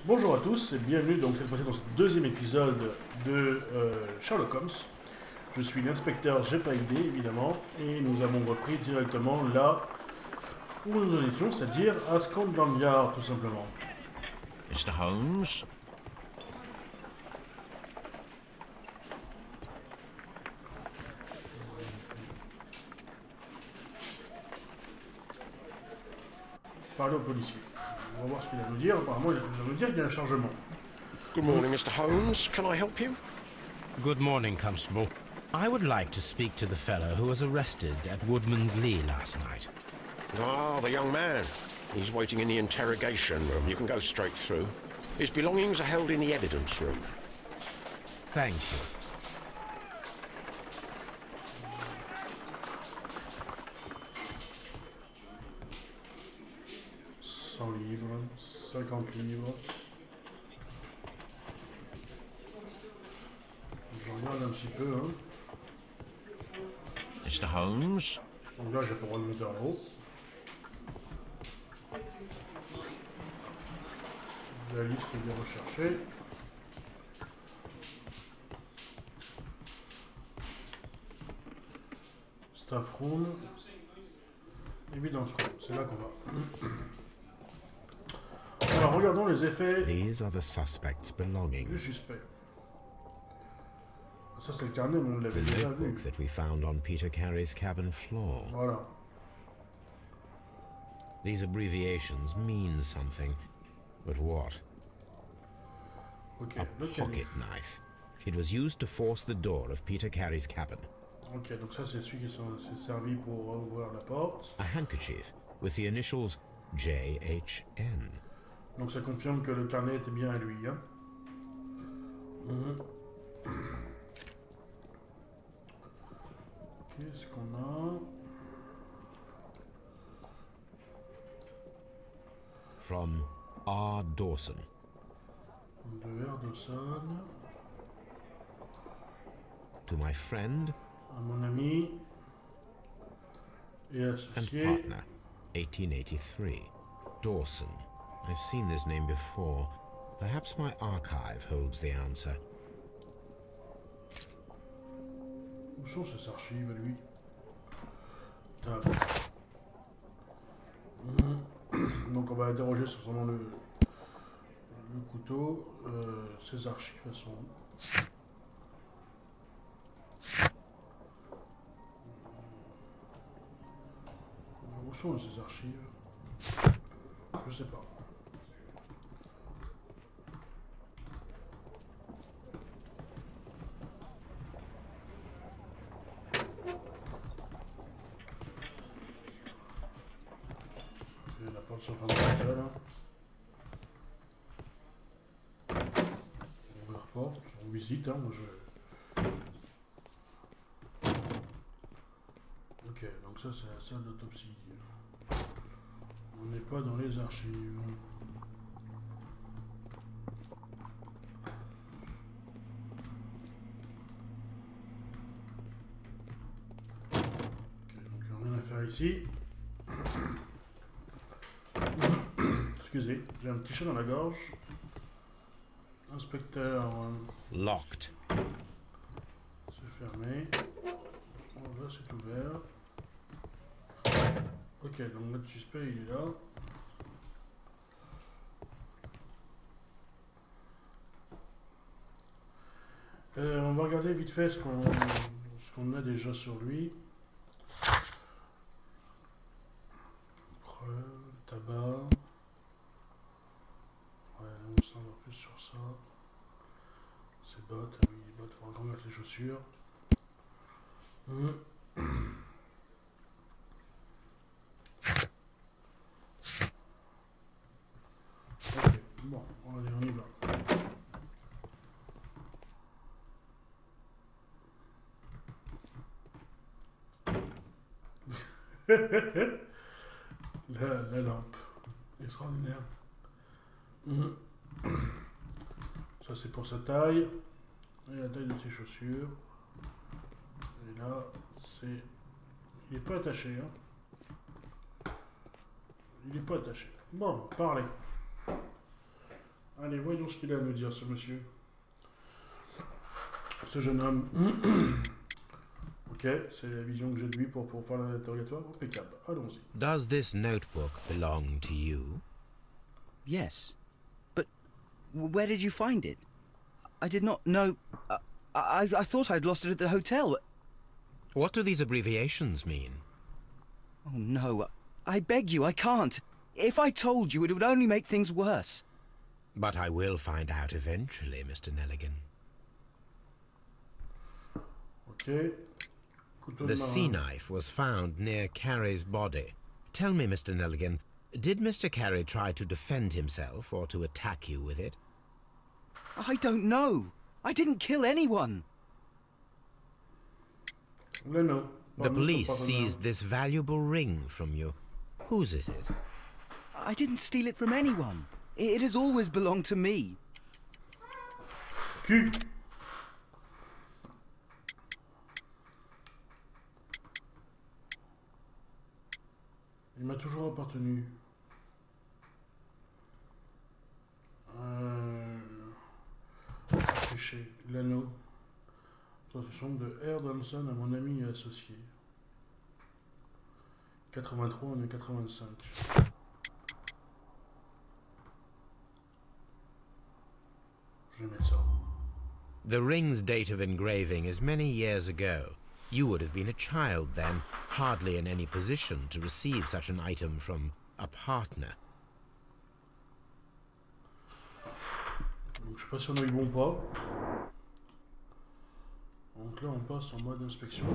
Bonjour à tous et bienvenue donc cette fois-ci dans ce deuxième épisode de Sherlock Holmes. Je suis l'inspecteur J'ai pas idée évidemment et nous avons repris directement là où nous en étions, c'est-à-dire à Scotland Yard tout simplement. Mr. Holmes? Parler au policier. On va voir ce qu'il a à nous dire. Apparemment il a tout à nous dire qu'il y a un chargement. Good morning, Mr. Holmes. Can I help you? Good morning, Constable. I would like to speak to the fellow who was arrested at Woodman's Lee last night. Ah, the young man. He's waiting in the interrogation room. You can go straight through. His belongings are held in the evidence room. Thank you. 100 livres, 50 livres. Je regarde un petit peu. Hein. Mr. Holmes? Donc là j'ai pas le droit de monter en haut. La liste est recherchée. Staff room. Evidence room, c'est là qu'on va. Alors regardons les effets These are the suspect's du belongings. suspect. Ça c'est le carnet, mais on The l'avait déjà vu. notebook that we found on Peter Carey's cabin floor. Voilà. These abbreviations mean something. But what? Ok, A le carnet. pocket knife. It was used to force the door of Peter Carey's cabin. Ok, donc ça c'est celui qui s'est servi pour ouvrir la porte. A handkerchief with the initials JHN. Donc ça confirme que le carnet était bien à lui. Hein. Qu'est-ce qu'on a? From R. Dawson. De R. Dawson. To my friend À mon ami et and associé. partner, 1883. Dawson. I've seen this name before. Perhaps my archive holds the answer. Où sont ses archives à lui? Tab. Donc on va interroger sur vraiment le couteau. Ses archives elles sont où? Où sont ces archives? Je sais pas. Et la porte sur fin de là. On ouvre la porte, on visite, hein, moi je... Ok, donc ça c'est la salle d'autopsie. On n'est pas dans les archives. Ok, donc il n'y a rien à faire ici. Excusez, j'ai un petit chat dans la gorge. Inspecteur, Locked. c'est fermé. Oh, là c'est ouvert. Ok, donc notre suspect il est là. On va regarder vite fait ce qu'on a déjà sur lui. Preuve, tabac. Ouais, on s'en va plus sur ça. Ses bottes, ah oui, les bottes, il faut encore mettre les chaussures. Ok, bon, allez, on y va. La lampe, extraordinaire. Ça c'est pour sa taille et la taille de ses chaussures. Et là, c'est... Il n'est pas attaché, hein. Il n'est pas attaché. Bon, parlez. Allez, voyons ce qu'il a à nous dire, ce monsieur. Ce jeune homme. Ok, c'est la vision que j'ai de lui pour faire l'interrogatoire. Impeccable. Allons-y. Does this notebook belong to you? Yes. But where did you find it? I did not know... I thought I'd lost it at the hotel. What do these abbreviations mean? Oh, no. I beg you, I can't. If I told you, it would only make things worse. But I will find out eventually, Mr. Nelligan. Ok. The sea knife was found near Carey's body. Tell me, Mr. Nelligan, did Mr. Carey try to defend himself or to attack you with it? I don't know. I didn't kill anyone. No. The police seized this valuable ring from you. Whose is it? I didn't steal it from anyone. It has always belonged to me. Cul. Il m'a toujours appartenu. Péché. L'anneau. Traduction de R. Donson à mon ami et associé. 83, on est 85. Je vais mettre ça. The ring's date of engraving is many years ago. You would have been a child then, hardly in any position to receive such an item from a partner. Donc je sais pas si on a eu bon pas. Donc là on passe en mode inspection.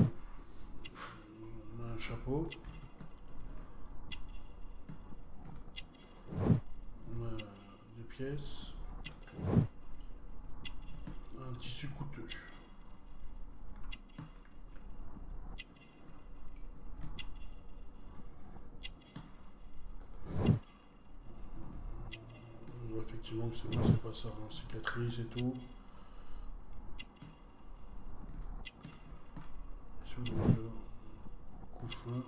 On a un chapeau. On a des pièces. Un tissu coûteux. On voit effectivement que c'est pas ça, hein. Cicatrice et tout. Sur le coup fin.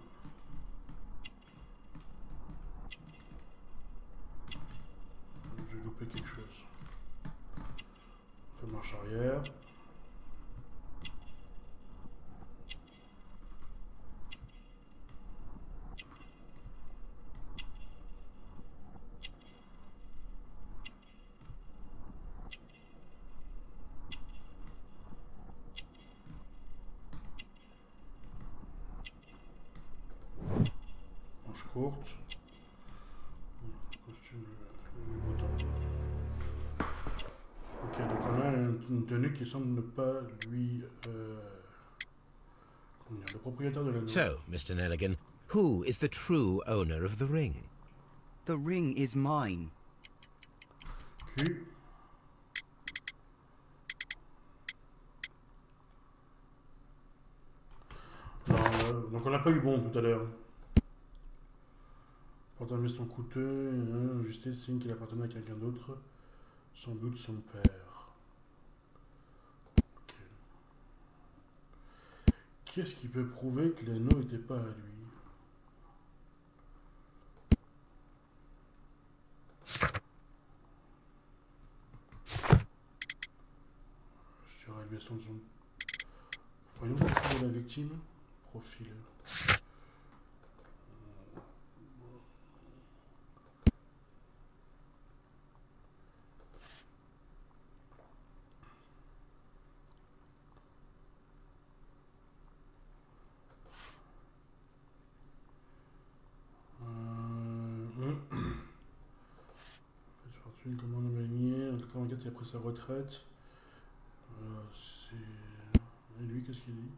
J'ai loupé quelque chose. On fait marche arrière. Manche courte. Costume, les boutons. Ok, donc on a une tenue qui semble ne pas lui... comment dire, le propriétaire de l'anneau. So, Mr. Nelligan, who is the true owner of the ring? The ring is mine. Q. Non, donc on n'a pas eu bon tout à l'heure. Porte un veston coûteux, justice, signe qu'il appartenait à quelqu'un d'autre, sans doute son père. Ok. Qu'est-ce qui peut prouver que l'anneau n'était pas à lui? Sur le veston de son... Voyons le profil de la victime. Profil. Fortune, comment le manier, en 84 il a pris sa retraite. Et lui, qu'est-ce qu'il dit?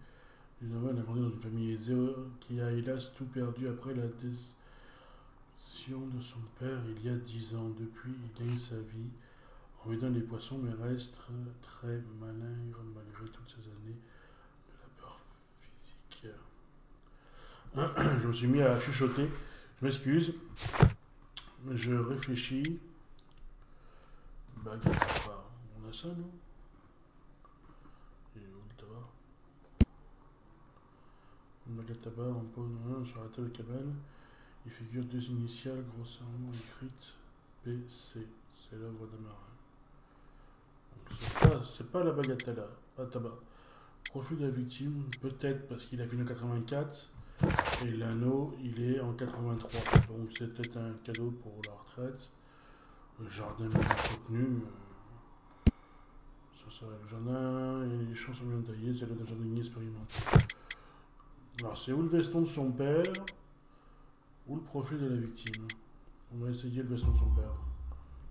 Il a grandi dans une famille aisée qui a hélas tout perdu après la décession de son père il y a 10 ans. Depuis, il gagne sa vie en vidant les poissons, mais reste très malingre malgré toutes ces années de labeur physique. Je me suis mis à chuchoter. Je m'excuse. Je réfléchis. Bague à tabac. On a ça, nous? Il est où le tabac? Une bague à tabac en peau sur la table de cabane. Il figure deux initiales grossièrement écrites. PC. C'est l'œuvre d'un marin. C'est pas la bagatelle, pas tabac. Profil de la victime, peut-être parce qu'il a fini en 84 et l'anneau il est en 83. Donc c'est peut-être un cadeau pour la retraite. Le jardin bien entretenu. Ça serait le jardin et les champs sont bien taillés, c'est le jardinier expérimenté. Alors c'est ou le veston de son père ou le profil de la victime. On va essayer le veston de son père.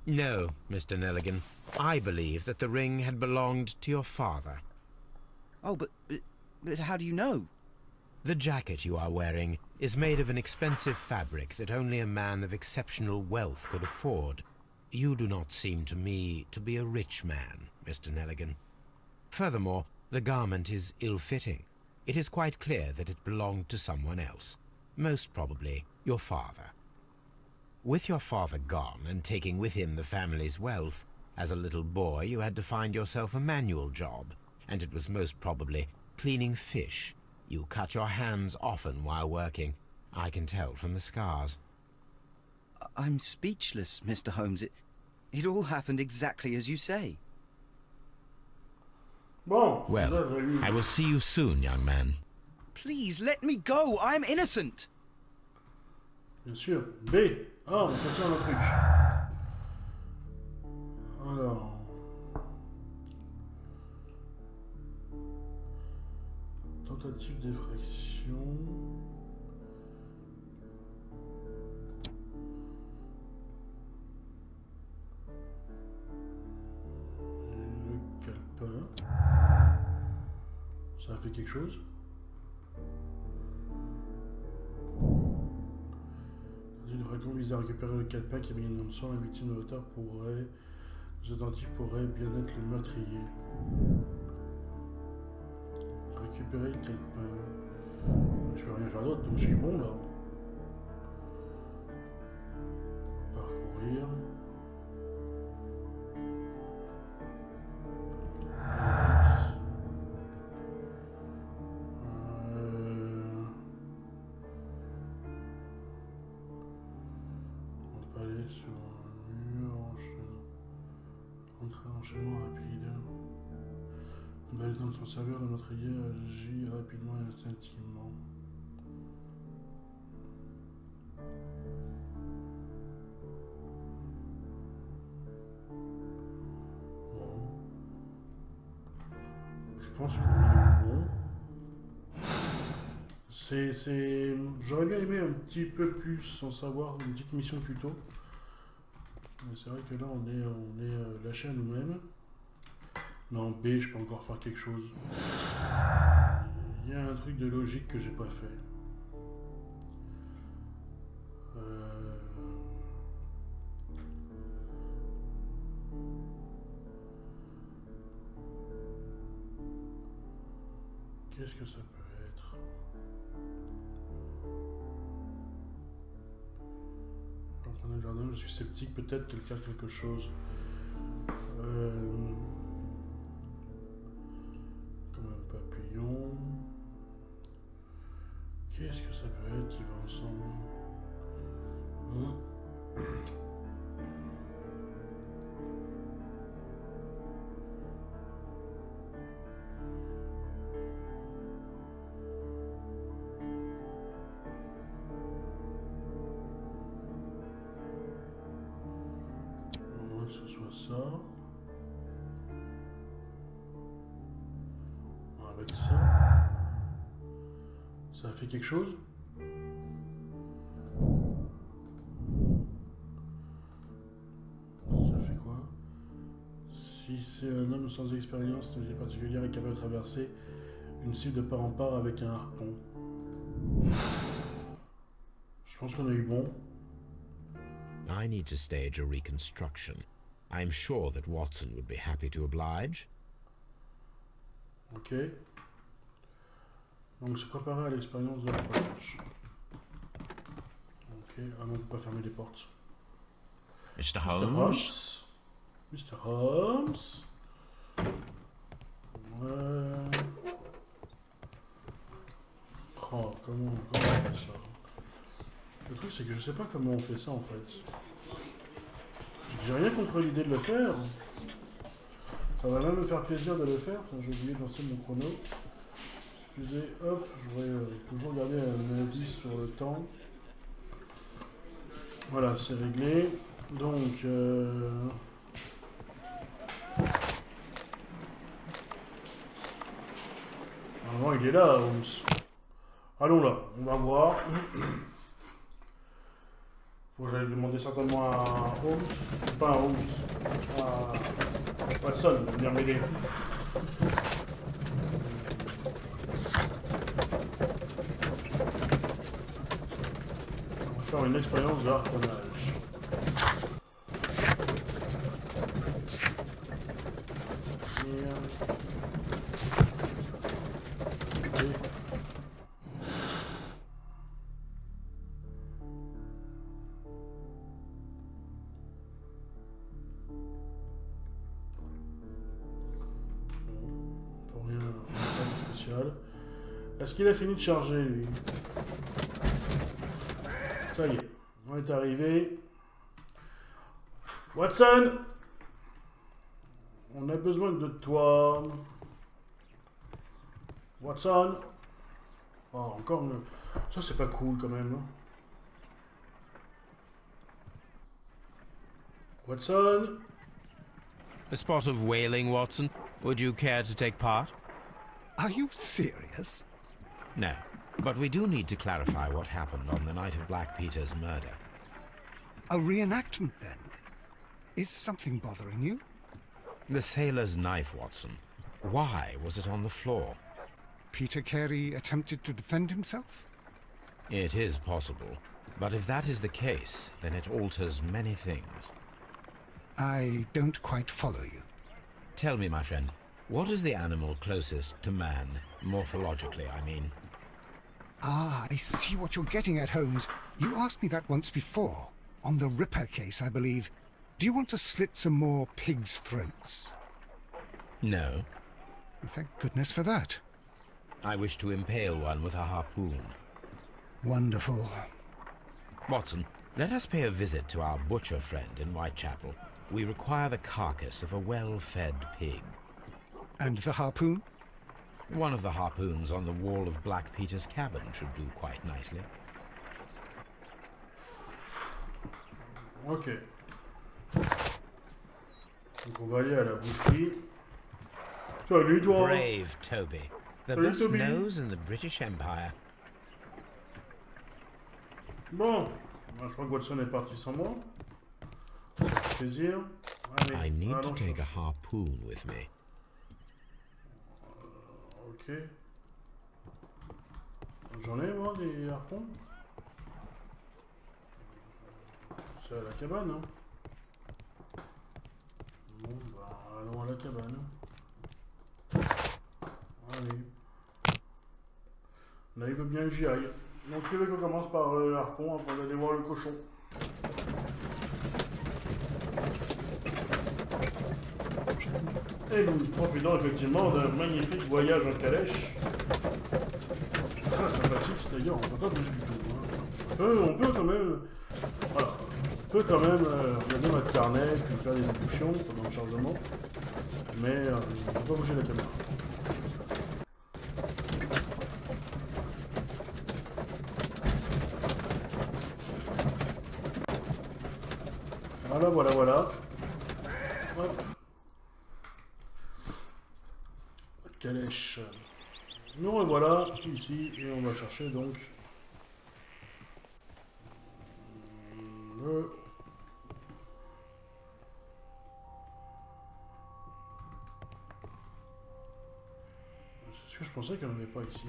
No, Mr. Nelligan. I believe that the ring had belonged to your father. Oh, but how do you know? The jacket you are wearing is made of an expensive fabric that only a man of exceptional wealth could afford. You do not seem to me to be a rich man, Mr. Nelligan. Furthermore, the garment is ill-fitting. It is quite clear that it belonged to someone else, most probably your father. With your father gone and taking with him the family's wealth, as a little boy you had to find yourself a manual job, and it was most probably cleaning fish. You cut your hands often while working. I can tell from the scars. I'm speechless, Mr. Holmes. It all happened exactly as you say. Bon, Well, I will see you soon, young man. Please, let me go. I'm innocent. bien sûr. B. Ah, on continue un autre truc. Alors. Tentative d'effraction. Le calepin. Ça a fait quelque chose. Le fracon vise à récupérer le calepin qui est baigné dans le sang. La victime de l'auteur pourrait. Les attentifs pourraient bien être le meurtrier. Récupérer le calepin. Je peux rien faire d'autre, donc je suis bon là. Parcourir. On peut aller sur un mur, entrer en enchaînement rapide. On va aller dans son serveur, le meurtrier agit rapidement et instinctivement. Bon. Je pense qu'on est bon. J'aurais bien aimé un petit peu plus en savoir, une petite mission plus tôt. Mais c'est vrai que là on est lâché à nous-mêmes. Non, B, je peux encore faire quelque chose. Il y a un truc de logique que j'ai pas fait. Qu'est-ce que ça peut être? Quand on a le jardin, je suis sceptique, peut-être qu'elle cache quelque chose. Comme un papillon. Qu'est-ce que ça peut être qui va ensemble? Que ce soit ça. Avec ça. Ça a fait quelque chose? Ça fait quoi? Si c'est un homme sans expérience particulière et capable de traverser une cible de part en part avec un harpon. Je pense qu'on a eu bon. I need to stage a reconstruction. I'm sure that Watson would be happy to oblige. Ok. Donc se préparer à l'expérience de l'approche. Ok, ah non, on ne peut pas fermer les portes. Mr. Holmes? Mr. Holmes. Ouais. Oh, comment on fait ça? Le truc c'est que je sais pas comment on fait ça en fait. J'ai J'ai rien contre l'idée de le faire. Ça va même me faire plaisir de le faire. Enfin, j'ai oublié de lancer mon chrono. Excusez, hop, j'aurais toujours gardé un indice sur le temps. Voilà, c'est réglé. Donc, normalement, il est là, Holmes. Allons là, on va voir. Faut que j'aille demander certainement à Holmes, pas à Holmes, à Watson de venir m'aider. On va faire une expérience de harponnage. Est-ce qu'il a fini de charger, lui? Ça y est, on est arrivé. Watson! On a besoin de toi. Watson! Oh, encore une... Ça, c'est pas cool, quand même. Hein. Watson? A spot of whaling, Watson. Would you care to take part? Are you serious? No, but we do need to clarify what happened on the night of Black Peter's murder. A reenactment, then? Is something bothering you? The sailor's knife, Watson. Why was it on the floor? Peter Carey attempted to defend himself? It is possible, but if that is the case, then it alters many things. I don't quite follow you. Tell me, my friend, what is the animal closest to man, morphologically, I mean? Ah, I see what you're getting at, Holmes. You asked me that once before. On the Ripper case, I believe. Do you want to slit some more pigs' throats? No. Thank goodness for that. I wish to impale one with a harpoon. Wonderful. Watson, let us pay a visit to our butcher friend in Whitechapel. We require the carcass of a well-fed pig. And the harpoon? One of the harpoons on the wall of Black Peter's cabin should do quite nicely. Ok. Donc on va aller à la boucherie. Salut toi. Brave Toby. The Salut, best Toby. nose in the British Empire. Bon, je crois que Watson est parti sans moi. Ça fait plaisir. Allez, I need to allons take a chercher. harpoon with me. Ok. J'en ai moi des harpons. C'est à la cabane, hein. Bon, bah, allons à la cabane. Allez. Là, il veut bien que j'y aille. Donc, il veut qu'on commence par le harpon avant d'aller voir le cochon. Et nous profitons effectivement d'un magnifique voyage en calèche. Très sympathique d'ailleurs, on ne peut pas bouger du tout. Hein. On peut quand même. Voilà. On peut quand même regarder notre carnet puis faire des déductions pendant le chargement. Mais on ne peut pas bouger la caméra. Voilà, voilà. Hop. Calèche. Nous revoilà ici et on va chercher donc le... C'est ce que je pensais qu'il n'y en avait pas ici.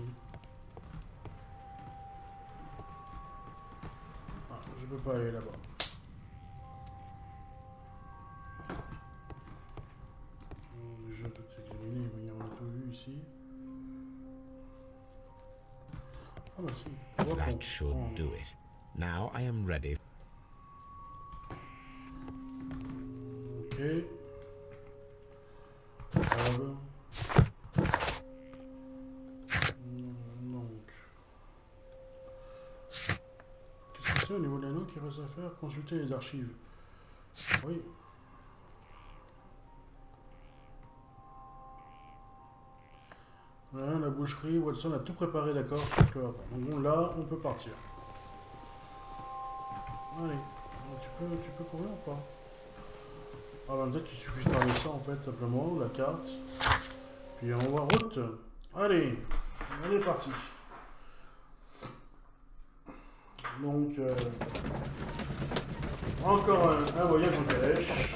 Ah, je peux pas aller là-bas. Déjà tout examiné, mais on a tout vu ici. Ah bah si. That should do it. Now I am ready. Ok. Donc. Qu'est-ce que c'est au niveau de l'anneau qui reste à faire? Consulter les archives. Oui. Voilà, la boucherie, Watson a tout préparé, d'accord. Donc bon, là, on peut partir. Allez, tu peux courir ou pas? Ah bah peut-être qu'il suffit de faire ça en fait, simplement, la carte. Puis on va route. Allez, on est parti. Donc, encore un voyage en calèche.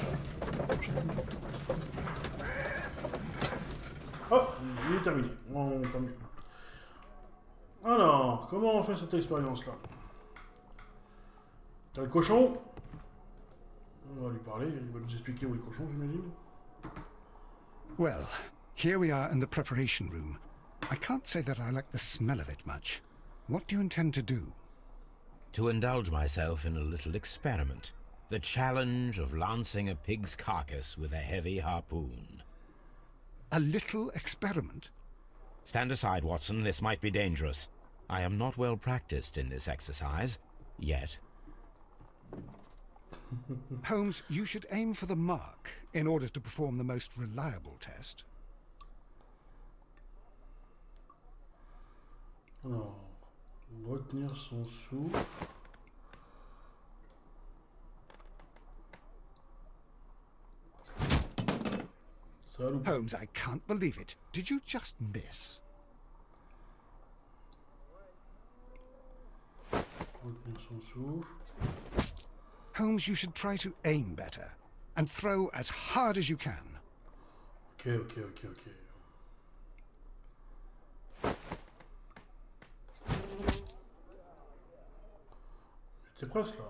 Hop, il est terminé. On termine. Alors, comment on fait cette expérience-là? T'as le cochon? On va lui parler, il va nous expliquer où est le cochon, j'imagine. Well, here we are in the preparation room. I can't say that I like the smell of it much. What do you intend to do? To indulge myself in a little experiment. The challenge of lancing a pig's carcass with a heavy harpoon. A little experiment? Stand aside, Watson. This might be dangerous. I am not well practiced in this exercise. Yet. Holmes, you should aim for the mark in order to perform the most reliable test. Alors, retenir son souffle. Holmes, I can't believe it. Did you just miss? Retenir son souffle. Holmes, you should try to aim better and throw as hard as you can. Ok. C'est presque là.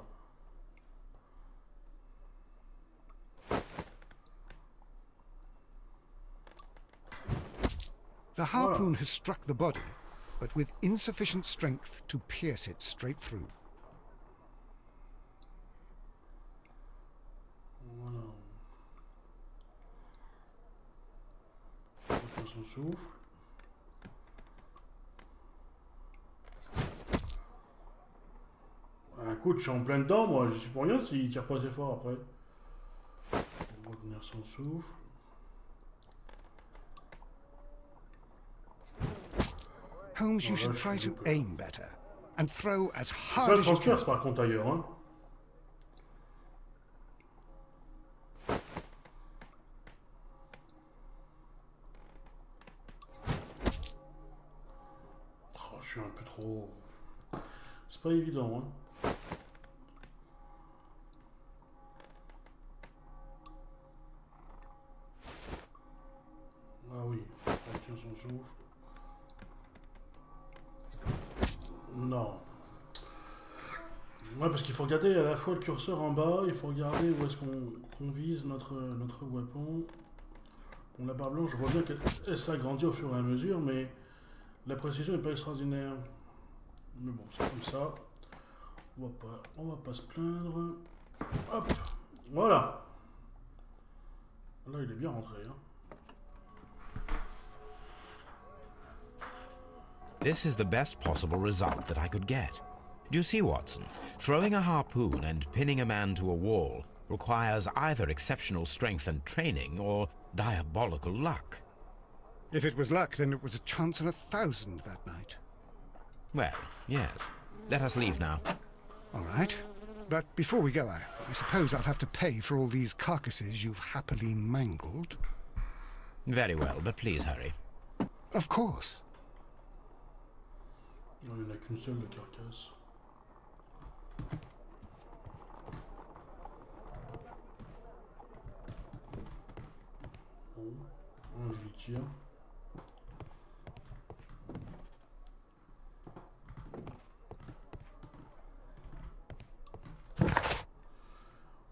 The harpoon has struck the body, but with insufficient strength to pierce it straight through. Voilà. Retenir son souffle. Écoute, je suis en plein dedans, moi, je suis pour rien s'il tire pas assez fort après. Retenir son souffle. Holmes, you should try to aim better and throw as Ça hard le as you can. transperce par contre ailleurs, hein. Oh, je suis un peu trop... C'est pas évident, hein. Ah oui, retient son souffle. Non. Ouais, parce qu'il faut regarder à la fois le curseur en bas, il faut regarder où est-ce qu'on vise notre weapon. Bon, la barre blanche, je vois bien qu'elle s'agrandit au fur et à mesure, mais la précision n'est pas extraordinaire. Mais bon, c'est comme ça. On va pas se plaindre. Hop, voilà. Là, il est bien rentré, hein. This is the best possible result that I could get. Do you see, Watson? Throwing a harpoon and pinning a man to a wall requires either exceptional strength and training or diabolical luck. If it was luck, then it was a chance in 1,000 that night. Well, yes. Let us leave now. All right. But before we go, I suppose I'll have to pay for all these carcasses you've happily mangled. Very well, but please hurry. Of course. Il n'y en a qu'une seule de carcasse. Bon, je lui tire.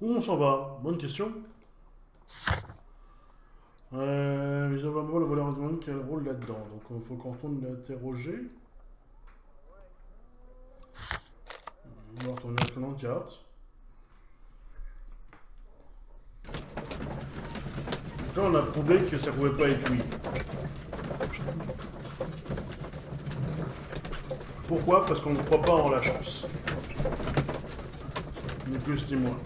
Où on s'en va? Bonne question. Les hommes le voleur demande quel rôle là-dedans. Donc il faut qu'on retourne l'interroger. On va retourner à la carte. Là on a prouvé que ça pouvait pas être lui. Pourquoi? Parce qu'on ne croit pas en la chance. Ni plus ni moins.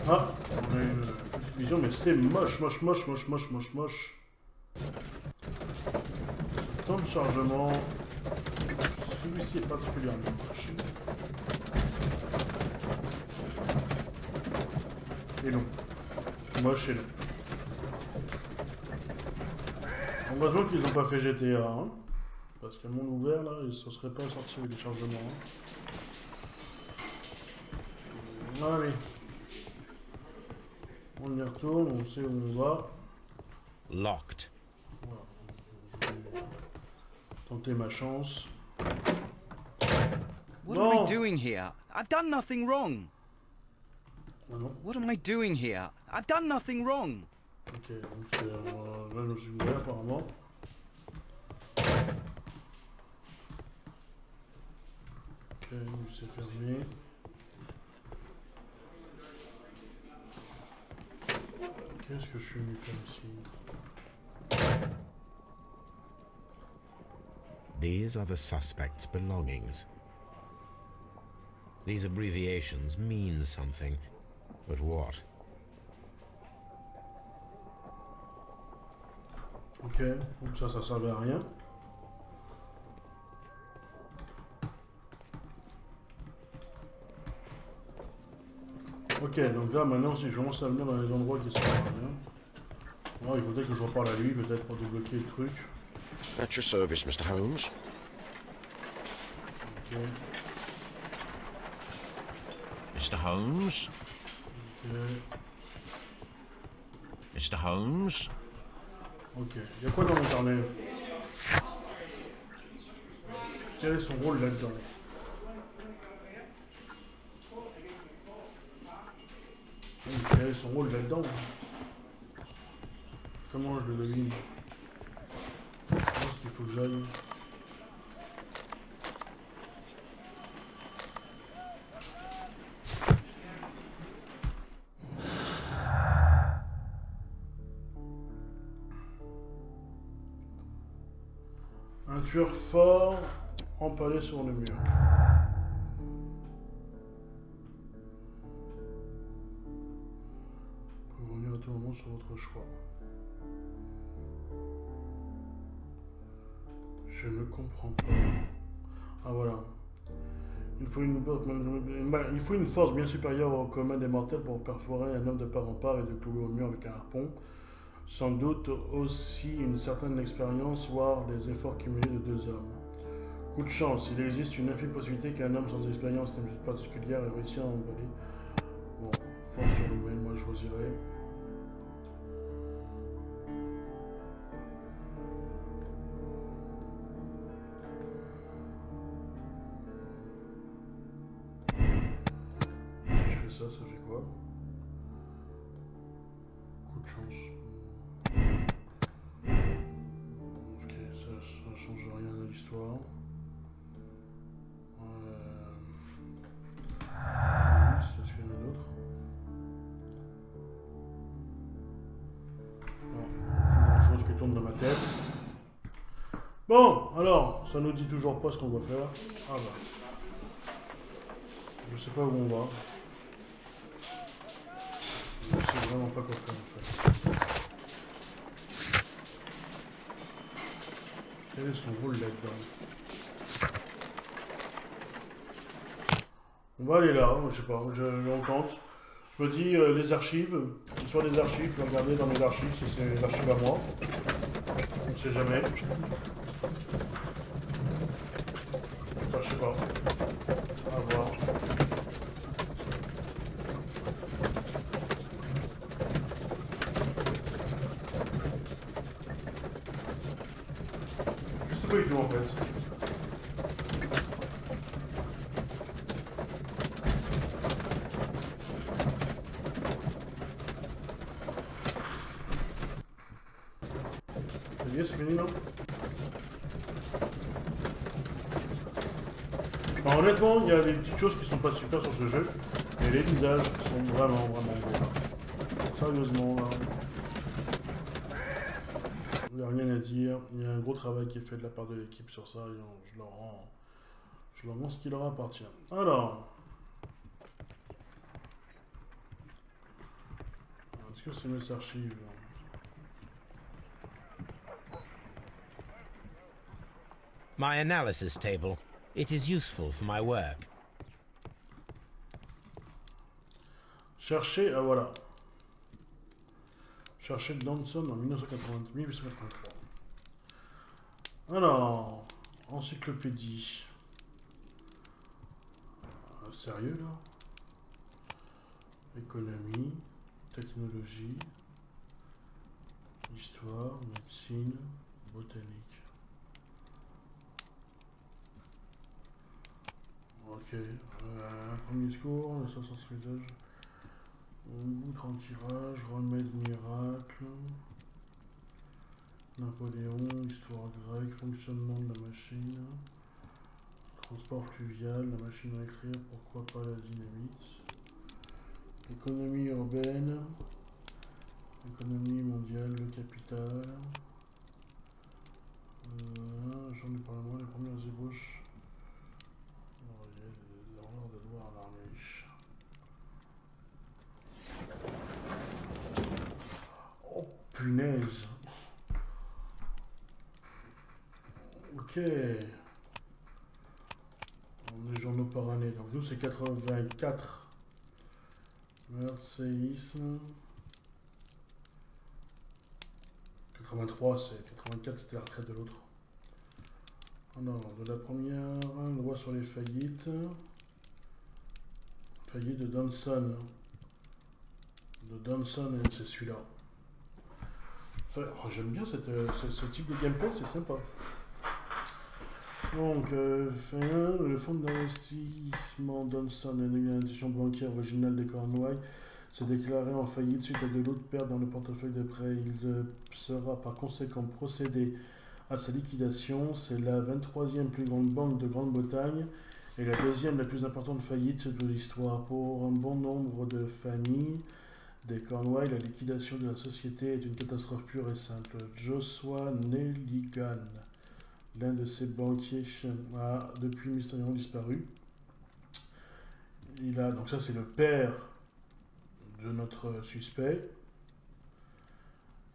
Ah, on a une petite vision, mais c'est moche, moche, moche, moche, moche, moche, moche. Temps de chargement, celui-ci est particulièrement moche. Et non. Moche et non. Heureusement qu'ils n'ont pas fait GTA, hein, parce qu'à monde ouvert, là, ils ne se seraient pas sortis avec des chargements. Hein. Allez. On y retourne, on sait où on va. Locked. Voilà. Je vais tenter ma chance. What am I doing here? I've done nothing wrong. Ah non. What am I doing here? I've done nothing wrong. Ok, donc c'est... là, je me suis ouvert apparemment. Ok, c'est fermé. Qu'est-ce que je suis venu faire ici? These are the suspect's belongings. These abbreviations mean something, but what? Ok, donc ça servait à rien. Ok, donc là maintenant si je commence à venir dans les endroits qui servent à rien. Alors, il faudrait que je reparle à lui peut-être pour débloquer le truc. At your service, Mr. Holmes. Ok. Mr. Holmes? Ok. Mr. Holmes? Ok. Il y a quoi dans mon carnet? Quel est son rôle là-dedans? Quel est son rôle là-dedans? Comment je le devine? Je pense qu'il faut que j'aille. Un tueur fort empalé sur le mur. Vous pouvez revenir à tout moment sur votre choix. Je ne comprends pas. Ah voilà. Il faut une force bien supérieure au commun des mortels pour perforer un homme de part en part et de clouer au mur avec un harpon. Sans doute aussi une certaine expérience, voire des efforts cumulés de deux hommes. Coup de chance, il existe une infime possibilité qu'un homme sans expérience particulière ait réussi à emballer. Bon, force sur le moi je choisirais. Si je fais ça, ça fait quoi? Coup de chance. Ok, ça change rien à l'histoire. Est-ce qu'il y en a d'autres? Non, plus grand chose qui tourne dans ma tête. Bon, alors, ça nous dit toujours pas ce qu'on doit faire. Ah bah. Je sais pas où on va. Je sais vraiment pas quoi faire en fait. Quel est son rôle là-dedans? On va aller là, je sais pas, on tente. Je me dis les archives, soit des archives, je vais regarder dans mes archives si c'est les archives à moi. On ne sait jamais. Enfin, je sais pas. À voir. Je sais pas du tout en fait. C'est fini, non? Alors, honnêtement, il y a des petites choses qui sont pas super sur ce jeu, mais les visages sont vraiment, vraiment beaux. Sérieusement, là. Il n'y a rien à dire. Il y a un gros travail qui est fait de la part de l'équipe sur ça, et je leur rends ce qui leur appartient. Alors. Est-ce Est-ce que c'est mes archives? My analysis table. It is useful for my work. Chercher, ah voilà. Chercher Danson en 1883. Alors, encyclopédie. Sérieux là? Économie, technologie, histoire, médecine, botanique. Ok, premier discours, le 60 usage, outre en tirage, remède miracle, Napoléon, histoire grecque, fonctionnement de la machine, transport fluvial, la machine à écrire, pourquoi pas la dynamite, économie urbaine, économie mondiale, le capital, j'en ai parlé moi, les premières ébauches. Oh punaise. Ok. On est journaux par année. Donc nous c'est 84. Meurtre, séisme. 83 c'est. 84 c'était la retraite de l'autre. Alors, de la première, loi sur les faillites. Faillite de Danson. C'est celui-là. Enfin, oh, j'aime bien ce type de gameplay, c'est sympa. Donc, le fonds d'investissement Danson, une institution bancaire originale des Cornouailles, s'est déclaré en faillite suite à de lourdes pertes dans le portefeuille de prêt. Il sera par conséquent procédé à sa liquidation. C'est la 23e plus grande banque de Grande-Bretagne et la deuxième la plus importante faillite de l'histoire. Pour un bon nombre de familles des Cornouailles, la liquidation de la société est une catastrophe pure et simple. Joshua Nelligan, l'un de ses banquiers, a depuis mystérieusement disparu. Donc ça c'est le père de notre suspect.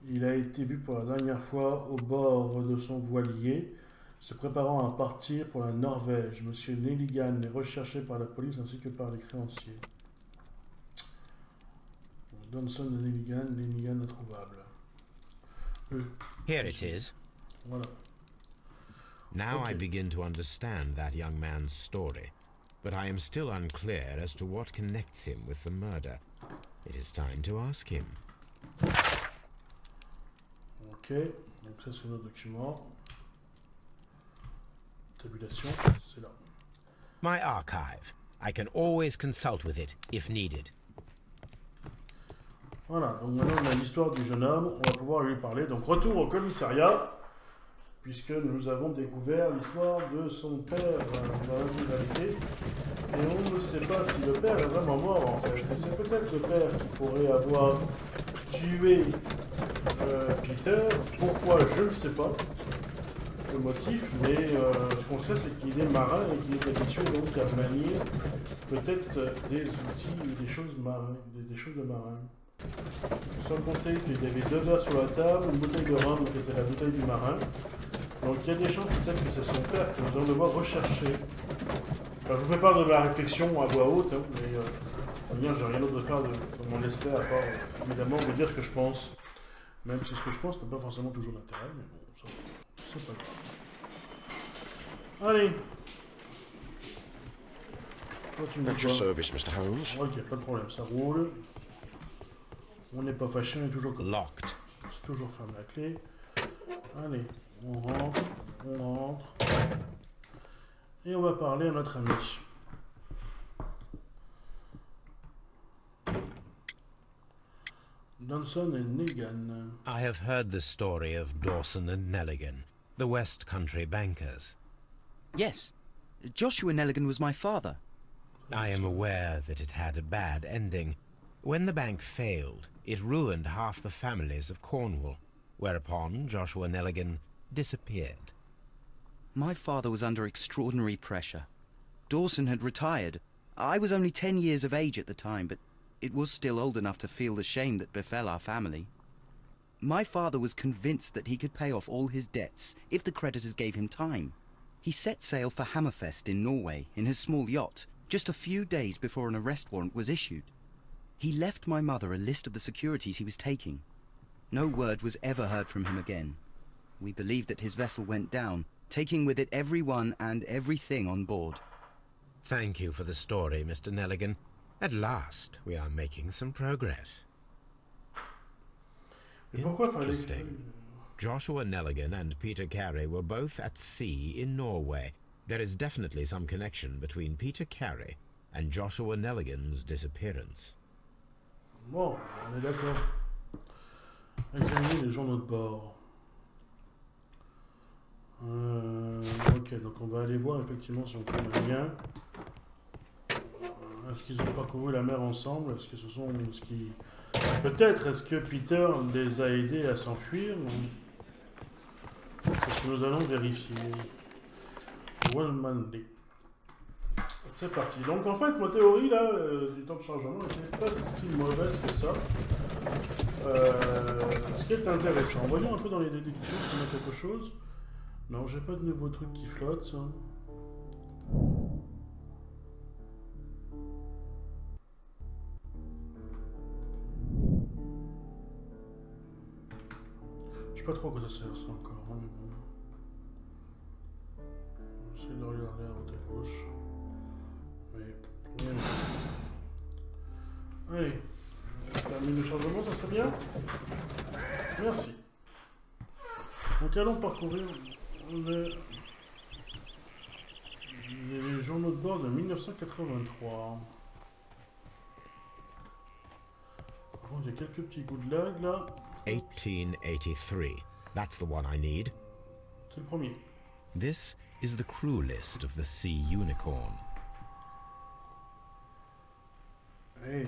Il a été vu pour la dernière fois au bord de son voilier, se préparant à partir pour la Norvège. Monsieur Nelligan est recherché par la police ainsi que par les créanciers. Danson de Nelligan introuvable. Here it is. Voilà. Now Okay. I begin to understand that young man's story, but I am still unclear as to what connects him with the murder. It is time to ask him. Ok, donc ça c'est notre document. Tabulation, c'est là. My archive. I can always consult with it if needed. Voilà, donc maintenant on a l'histoire du jeune homme, on va pouvoir lui parler. Donc retour au commissariat, puisque nous avons découvert l'histoire de son père dans l'intégralité. Et on ne sait pas si le père est vraiment mort en fait. Et c'est peut-être le père qui pourrait avoir tué Peter. Pourquoi, je ne sais pas le motif, mais ce qu'on sait c'est qu'il est marin et qu'il est habitué donc à manier peut-être des outils ou des choses marines, des choses de marin. Sans compter qu'il y avait 2 verres sur la table, une bouteille de rhum qui était la bouteille du marin. Donc il y a des chances peut-être que c'est son père que nous allons devoir rechercher. Alors, je vous fais part de ma réflexion à voix haute, hein, mais j'ai rien d'autre de faire de mon esprit à part évidemment vous dire ce que je pense. Même si ce que je pense n'a pas forcément toujours d'intérêt, mais bon, ça, c'est pas grave. Allez. Toi, tu me At dis your quoi? service, Mr. Holmes. Ok, pas de problème, ça roule. On n'est pas fâché, on est toujours comme Locked. c'est toujours fermé la clé. Allez, on rentre. Et on va parler à notre ami. Danson et Nelligan. I have heard the story of Dawson and Nelligan, the West Country bankers. Yes. Joshua Nelligan was my father. I am aware that it had a bad ending. When the bank failed, it ruined half the families of Cornwall, whereupon Joshua Nelligan disappeared. My father was under extraordinary pressure. Dawson had retired. I was only 10 years of age at the time, but it was still old enough to feel the shame that befell our family. My father was convinced that he could pay off all his debts if the creditors gave him time. He set sail for Hammerfest in Norway in his small yacht, just a few days before an arrest warrant was issued. He left my mother a list of the securities he was taking. No word was ever heard from him again. We believe that his vessel went down, taking with it everyone and everything on board. Thank you for the story, Mr. Nelligan. At last, we are making some progress. Interesting. Joshua Nelligan and Peter Carey were both at sea in Norway. There is definitely some connection between Peter Carey and Joshua Nelligan's disappearance. Bon, on est d'accord. Examiner les journaux de bord. Ok, donc on va aller voir effectivement si on connaît rien. Est-ce qu'ils ont parcouru la mer ensemble? Est-ce que ce sont... Peut-être est-ce que Peter les a aidés à s'enfuir? C'est ce que nous allons vérifier. One Man Day. C'est parti. Donc en fait, ma théorie là, du temps de chargement n'était pas si mauvaise que ça. Ce qui est intéressant. Voyons un peu dans les déductions si on a quelque chose. Non, j'ai pas de nouveaux trucs qui flottent. Je sais pas trop à quoi ça sert ça encore, hein, mais bon. J'essaie de regarder à droite à gauche. Mais rien. Allez, je termine le chargement, ça serait bien. Merci. Donc allons parcourir les journaux de bord de 1983. Par contre, il y a quelques petits coups de lag là. 1883. That's the one I need. C'est le premier. This is the crew list of the Sea Unicorn. Hey.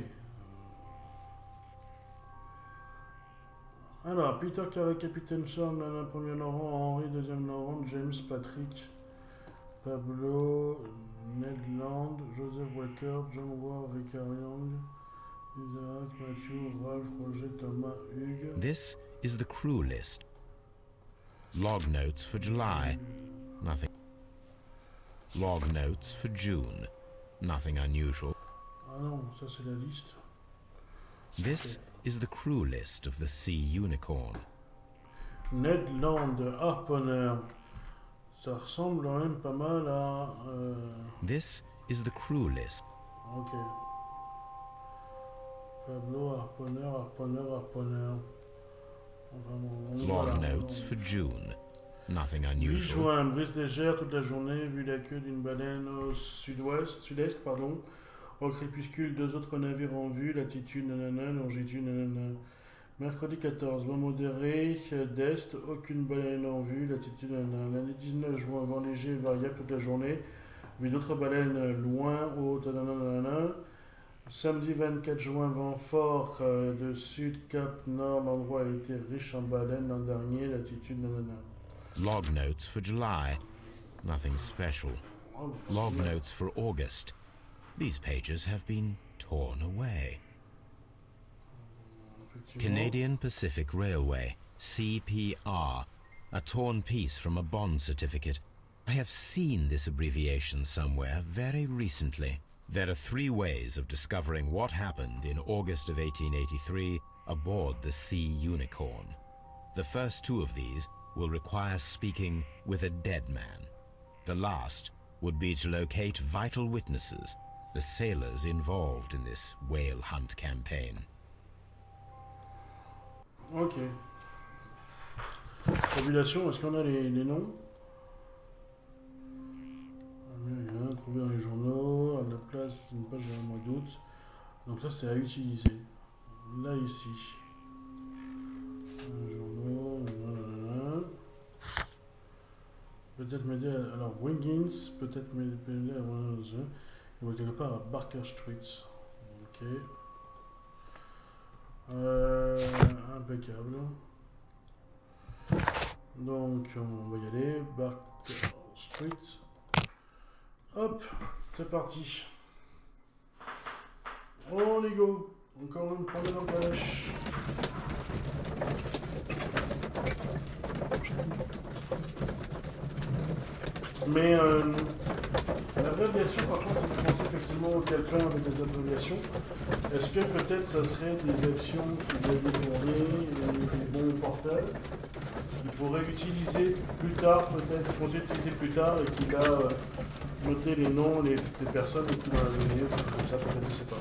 Alors, Peter Carey, Capitaine Charles, Alain, premier Laurent, Henri, deuxième Laurent, James, Patrick, Pablo, Ned Land, Joseph Walker, John Ward, Ricard Young, Isaac, Matthew, Ralph, Roger, Thomas, Hugues. This is the crew list. Log notes for July. Nothing. Log notes for June. Nothing unusual. Ah non, ça c'est la liste. This is the crew list of the Sea Unicorn. Ned Land, harponneur. Ça ressemble quand même pas mal à... This is the crew list. Ok. Pablo, harponneur, harponneur, harponneur. Log notes for June. Nothing 8 unusual. juin, brise légère toute la journée, vu la queue d'une baleine au sud-est, pardon. Au crépuscule, 2 autres navires en vue, latitude nanana, longitude nanana. Mercredi 14, vent modéré, d'est, aucune baleine en vue, latitude nanana. Lundi 19 juin, vent léger, variable toute la journée, vu d'autres baleines loin, haute nanana. Samedi 24 juin, vent fort de sud, cap nord, l'endroit a été riche en baleines l'an dernier, latitude nanana. Log notes for July. Nothing special. Oh, Log notes for August. These pages have been torn away. Canadian Pacific Railway, CPR, a torn piece from a bond certificate. I have seen this abbreviation somewhere very recently. There are 3 ways of discovering what happened in August of 1883 aboard the Sea Unicorn. The first 2 of these will require speaking with a dead man. The last would be to locate vital witnesses, the sailors involved in this whale hunt campaign. Ok. Population, est-ce qu'on a les noms? Rien, trouvé dans les journaux, à la place d'une page de mois d'août. Donc ça c'est à utiliser. Là ici. Les journaux, blablabla. Peut-être m'aider à... Alors Wiggins, peut-être m'aider à voir les yeux. Il va quelque part à Barker Street. Ok. Impeccable. Donc on va y aller. Barker Street. Hop, c'est parti. On y go. prends les empêches. Mais l'abréviation, par contre, je pense effectivement au calepin avec des abréviations. Est-ce que peut-être ça serait des actions qui doivent détourner des bons porteurs, qu'il pourrait utiliser plus tard, peut-être, qu'on peut utiliser plus tard et qu'il a noté les noms des personnes qui vont la donner, comme ça, peut-être, je sais pas.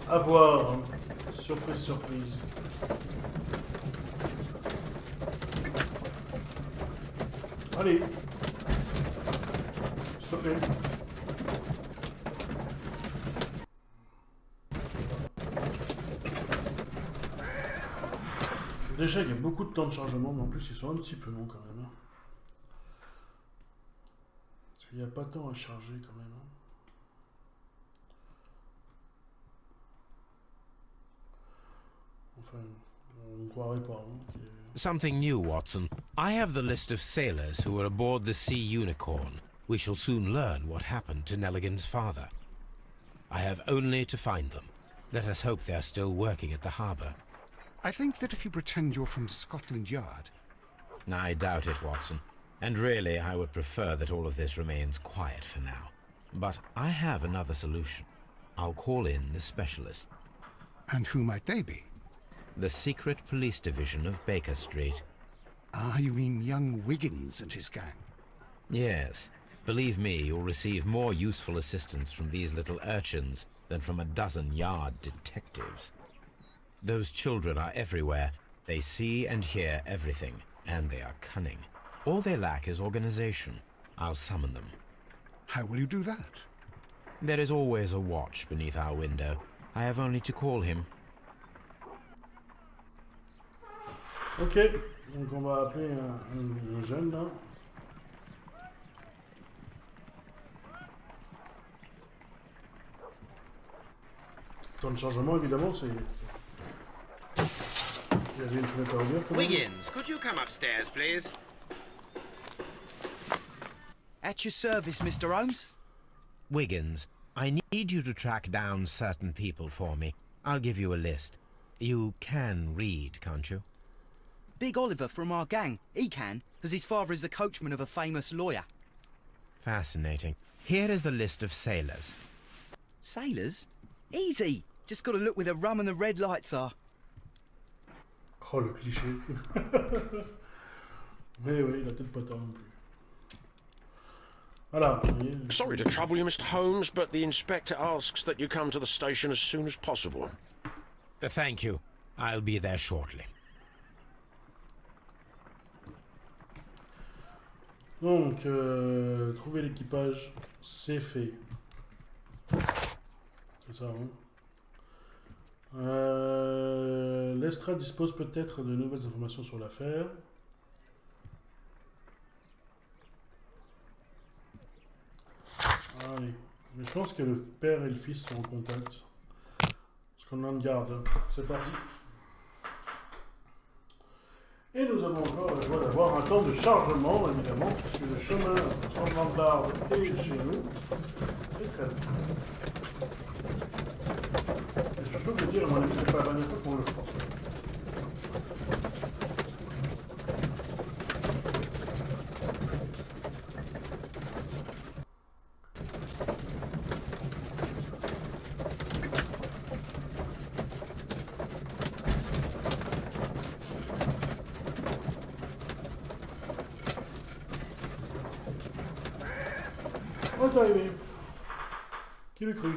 À voir, hein. Surprise, surprise. Allez, s'il te plaît. Déjà, il y a beaucoup de temps de chargement, mais en plus, ils sont un petit peu longs quand même. Parce qu'il n'y a pas de temps à charger quand même. Enfin, on ne croirait pas. Something new, Watson. I have the list of sailors who were aboard the Sea Unicorn. We shall soon learn what happened to Nelligan's father. I have only to find them. Let us hope they are still working at the harbour. I think that if you pretend you're from Scotland Yard... I doubt it, Watson. And really, I would prefer that all of this remains quiet for now. But I have another solution. I'll call in the specialist. And who might they be? The secret police division of Baker Street. Ah, you mean young Wiggins and his gang? Yes. Believe me, you'll receive more useful assistance from these little urchins than from a dozen yard detectives. Those children are everywhere. They see and hear everything, and they are cunning. All they lack is organization. I'll summon them. How will you do that? There is always a watch beneath our window. I have only to call him. Ok, donc on va appeler un jeune là. Temps de chargement évidemment, c'est... Il y avait une fenêtre à ouvrir. Wiggins, could you come upstairs, please? At your service, Mr. Holmes. Wiggins, I need you to track down certain people for me. I'll give you a list. You can read, can't you? Big Oliver from our gang. He can, because his father is the coachman of a famous lawyer. Fascinating. Here is the list of sailors. Sailors? Easy. Just got to look where the rum and the red lights are. Oh, le cliché. Mais oui, il a peut-être pas tort non plus. Voilà. Sorry to trouble you, Mr. Holmes, but the inspector asks that you come to the station as soon as possible. Thank you. I'll be there shortly. Donc, trouver l'équipage, c'est fait. C'est ça, hein. L'estrade dispose peut-être de nouvelles informations sur l'affaire. Allez, mais je pense que le père et le fils sont en contact. Parce qu'on en garde. C'est parti. Et nous avons encore la joie d'avoir un temps de chargement, évidemment, puisque le chemin au changement de barbe est chez nous. Et très bien. Et je peux vous dire, à mon avis, c'est pas la dernière fois qu'on le fera. On est arrivé. Qui l'eût cru?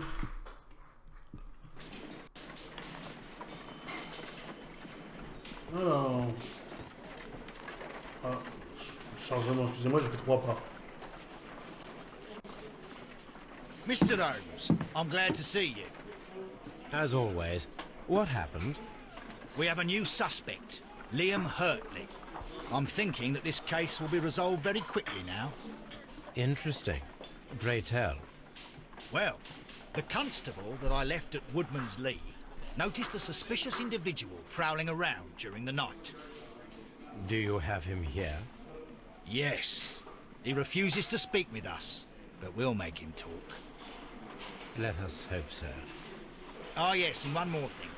Alors... Ah, chargement, excusez-moi, j'ai fait 3 pas. Mr. Holmes, I'm glad to see you. As always. What happened? We have a new suspect, Liam Hurtley. I'm thinking that this case will be resolved very quickly now. Interesting. Pray tell. Well, the constable that I left at Woodman's Lee noticed a suspicious individual prowling around during the night. Do you have him here? Yes. He refuses to speak with us, but we'll make him talk. Let us hope so. Ah, yes, and one more thing.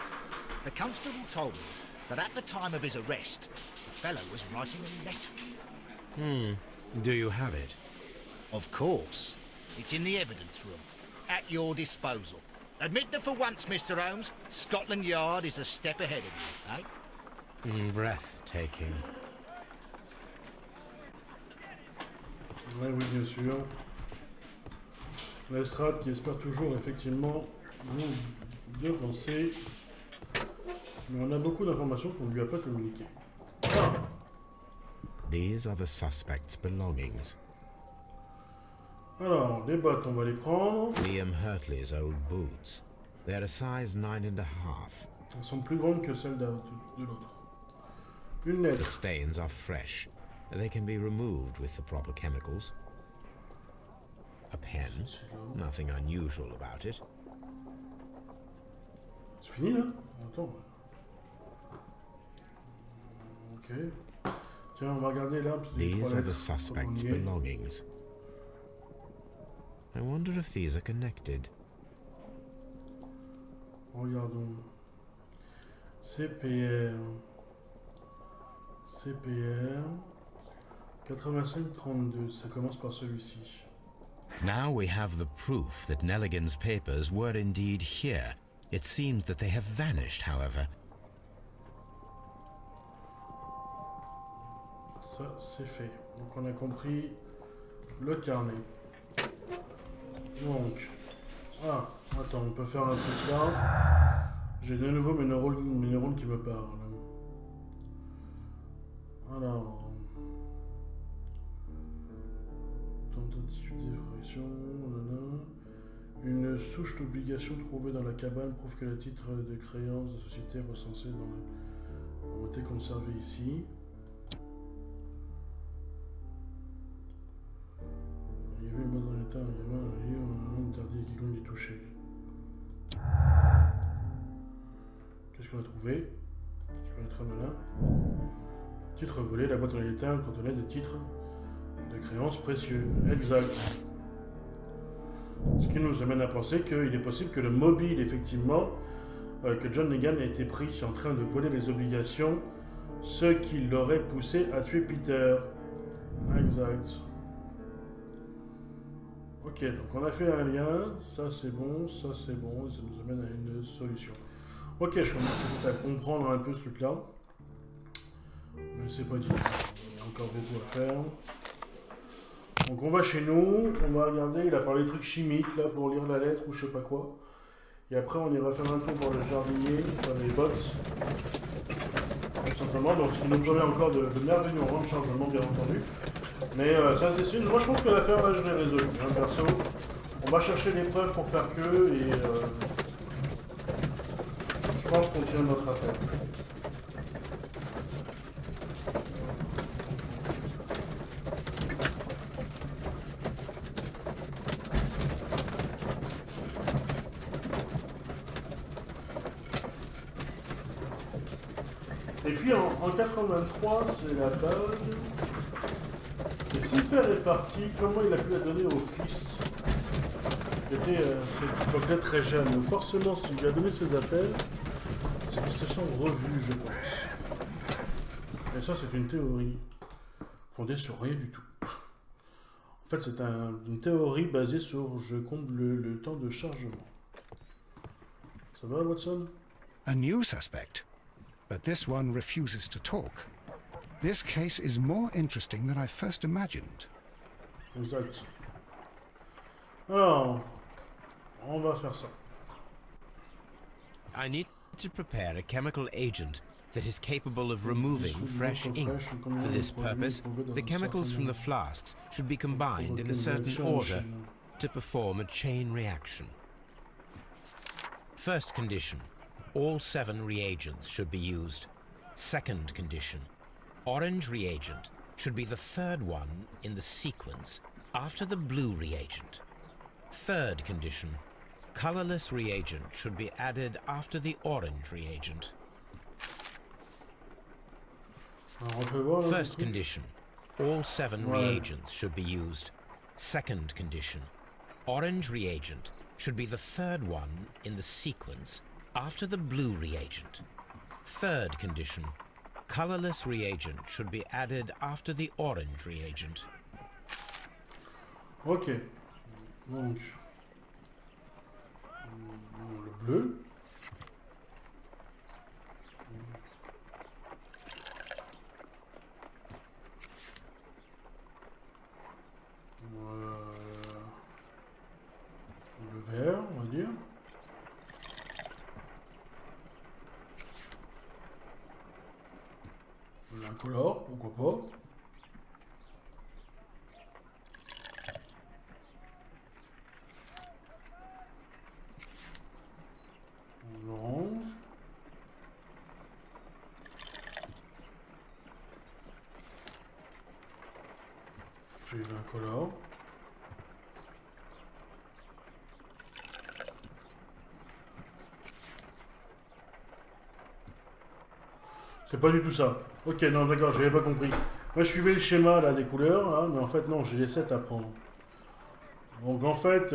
The constable told me that at the time of his arrest, the fellow was writing a letter. Do you have it? Of course. It's in the evidence room. At your disposal. Admit that for once, Mr. Holmes, Scotland Yard is a step ahead of you, eh? Breathtaking. Ouais, oui, bien sûr. Lestrade qui espère toujours effectivement nous devancer. Mais on a beaucoup d'informations qu'on ne lui a pas communiquées. Ah. These are the suspect's belongings. Alors, les bottes, on va les prendre. Liam Hurtley's old boots. They're a size 9.5. Elles sont plus grandes que celles de l'autre. Une The lettre. stains are fresh. They can be removed with the proper chemicals. A pen. Nothing unusual about it. C'est fini là? Attends. Ok. Tiens, on va regarder là. These are the suspect's belongings. I wonder if these are connected. Regardons. CPR. 8532. Ça commence par celui-ci. Now we have the proof that Nelligan's papers were indeed here. It seems that they have vanished, however. Ça, c'est fait. Donc on a compris le carnet. Donc, ah, attends, on peut faire un truc là. J'ai de nouveau mes neurones qui me parlent. Alors, tentative d'effraction, une souche d'obligation trouvée dans la cabane prouve que les titres de créance de société recensés ont été conservés ici. Il y avait une base dans l'état, il y avait un interdit à quiconque d'y toucher. Qu'est-ce qu'on a trouvé? Je peux être malin. Titre volé, la boîte en état contenait des titres de créances précieux. Exact. Ce qui nous amène à penser qu'il est possible que le mobile, effectivement, que John Negan ait été pris en train de voler les obligations, ce qui l'aurait poussé à tuer Peter. Exact. Ok, donc on a fait un lien, ça c'est bon, et ça nous amène à une solution. Ok, je commence à comprendre un peu ce truc-là. Mais c'est pas dit. Il y a encore beaucoup à faire. Donc on va chez nous, on va regarder, il a parlé de trucs chimiques là pour lire la lettre ou je sais pas quoi. Et après on ira faire un tour pour le jardinier, faire les bottes. Tout simplement, donc ce qui nous promet encore de merveilleux rangs de chargement bien entendu. Mais ça se dessine, moi je pense que l'affaire là je l'ai résolue, hein, perso. On va chercher les preuves pour faire que et je pense qu'on tient notre affaire. Et puis en 83, c'est la base. Et si le père est parti, comment il a pu la donner au fils qui était peut-être très jeune. Donc forcément, s'il lui a donné ses affaires, c'est qu'ils se sont revus, je pense. Et ça, c'est une théorie fondée sur rien du tout. En fait, c'est une théorie basée sur, je compte le temps de chargement. Ça va, Watson? A new suspect, but this one refuses to talk. This case is more interesting than I first imagined. Exact. Alors, on va faire ça. I need to prepare a chemical agent that is capable of removing fresh ink. For this purpose, the chemicals from the flasks should be combined in a certain order to perform a chain reaction. First condition, all 7 reagents should be used. Second condition, orange reagent should be the third one in the sequence after the blue reagent. Third condition, colorless reagent should be added after the orange reagent. First condition, all 7 reagents should be used. Second condition, orange reagent should be the third one in the sequence after the blue reagent. Third condition, colorless reagent should be added after the orange reagent. Ok. Donc, le bleu. Le vert, on va dire. L'incolore, pourquoi pas. L'orange. J'ai l'incolore. C'est pas du tout ça. Ok, non, d'accord, j'avais pas compris. Moi, je suivais le schéma là des couleurs, là, mais en fait, non, j'ai les 7 à prendre. Donc, en fait,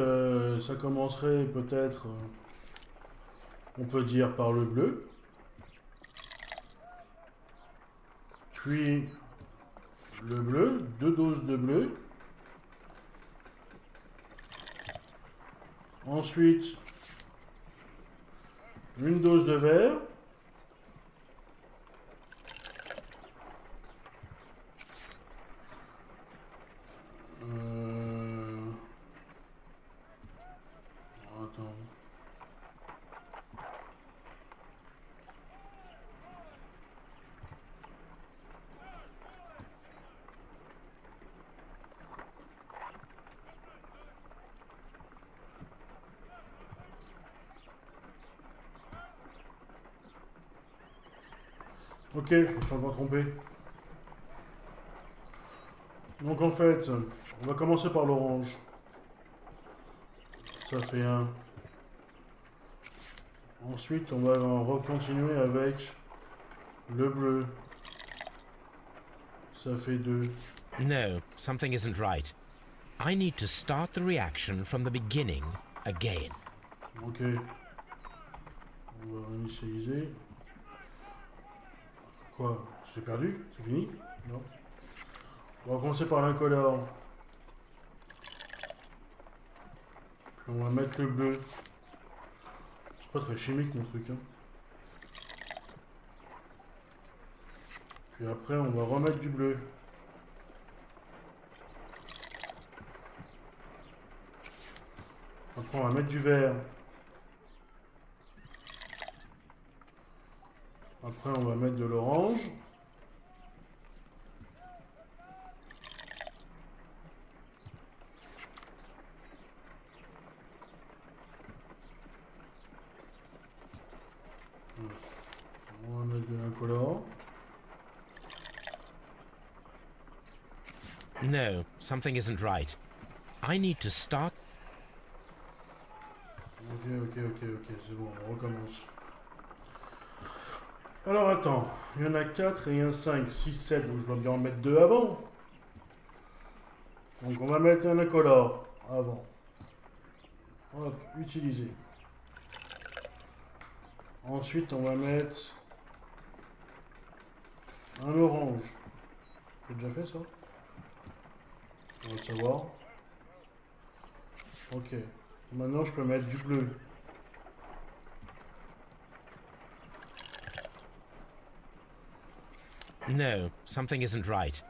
ça commencerait peut-être, on peut dire, par le bleu. Puis, le bleu, 2 doses de bleu. Ensuite, une dose de vert. Attends. Ok, je me suis encore trompé. Donc en fait, on va commencer par l'orange. Ça fait 1. Ensuite, on va recontinuer avec le bleu. Ça fait 2. No, something isn't right. I need to start the reaction from the beginning again. Ok. On va réinitialiser. Quoi? J'ai perdu? C'est fini? Non. On va commencer par l'incolore. Puis on va mettre le bleu. C'est pas très chimique mon truc. Hein. Puis après on va remettre du bleu. Après on va mettre du vert. Après on va mettre de l'orange. On va mettre de l'incolore. No, something isn't right. I need to start. Ok, c'est bon, on recommence. Alors attends, il y en a 4 et un 5, 6, 7, donc je dois bien en mettre 2 avant. Donc on va mettre un incolore avant. Hop, utiliser. Ensuite on va mettre un orange. J'ai déjà fait ça? On va le savoir. Ok. Maintenant je peux mettre du bleu. No, something isn't right.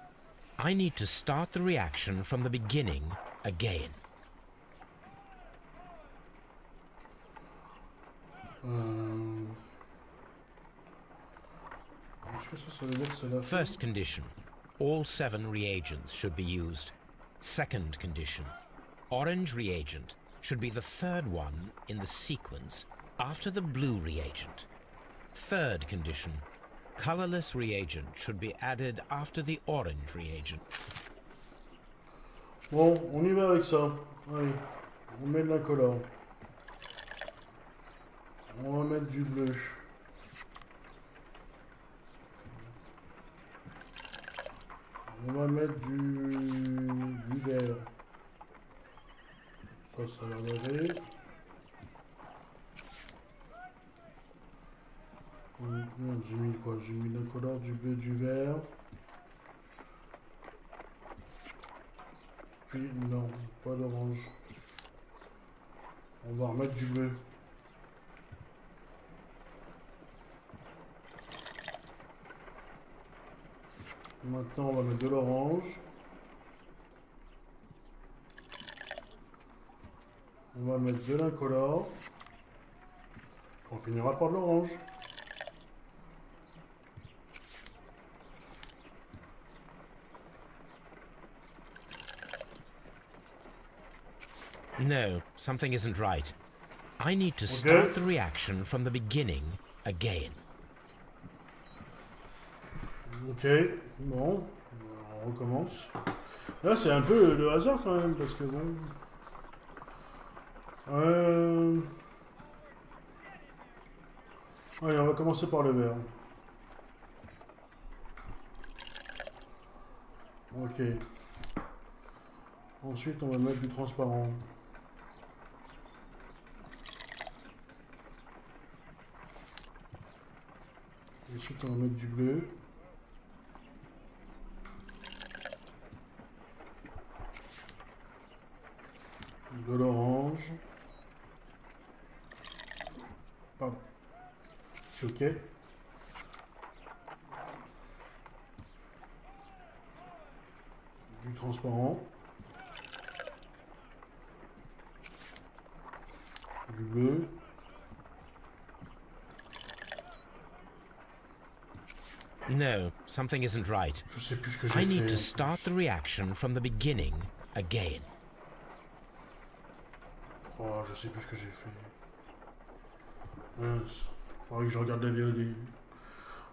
I need to start the reaction from the beginning again. Est-ce que ça veut dire que c'est la fin? First condition, all 7 reagents should be used. Second condition, orange reagent should be the third one in the sequence after the blue reagent. Third condition, colorless reagent should be added after the orange reagent. Bon, on y va avec ça. Allez, on met de l'incolore. On va mettre du bleu. On va mettre du vert. Ça va laver. Merde, j'ai mis quoi? J'ai mis l'incolore, du bleu, du vert. Puis non, pas d'orange. On va remettre du bleu. Maintenant, on va mettre de l'orange. On va mettre de l'incolore. On finira par de l'orange. No, something isn't right. I need to start the reaction from the beginning again. Ok, bon, on recommence. Là, c'est un peu le hasard quand même, parce que bon... Allez, on va commencer par le vert. Ok. Ensuite, on va mettre du transparent. Ensuite, on va mettre du bleu. De l'orange. Pardon. C'est ok. Du transparent. Du bleu. No, something isn't right. Je sais plus ce que j'ai fait. I need to start the reaction from the beginning again. Oh, je sais plus ce que j'ai fait. Mince. Faudrait que je regarde la vidéo.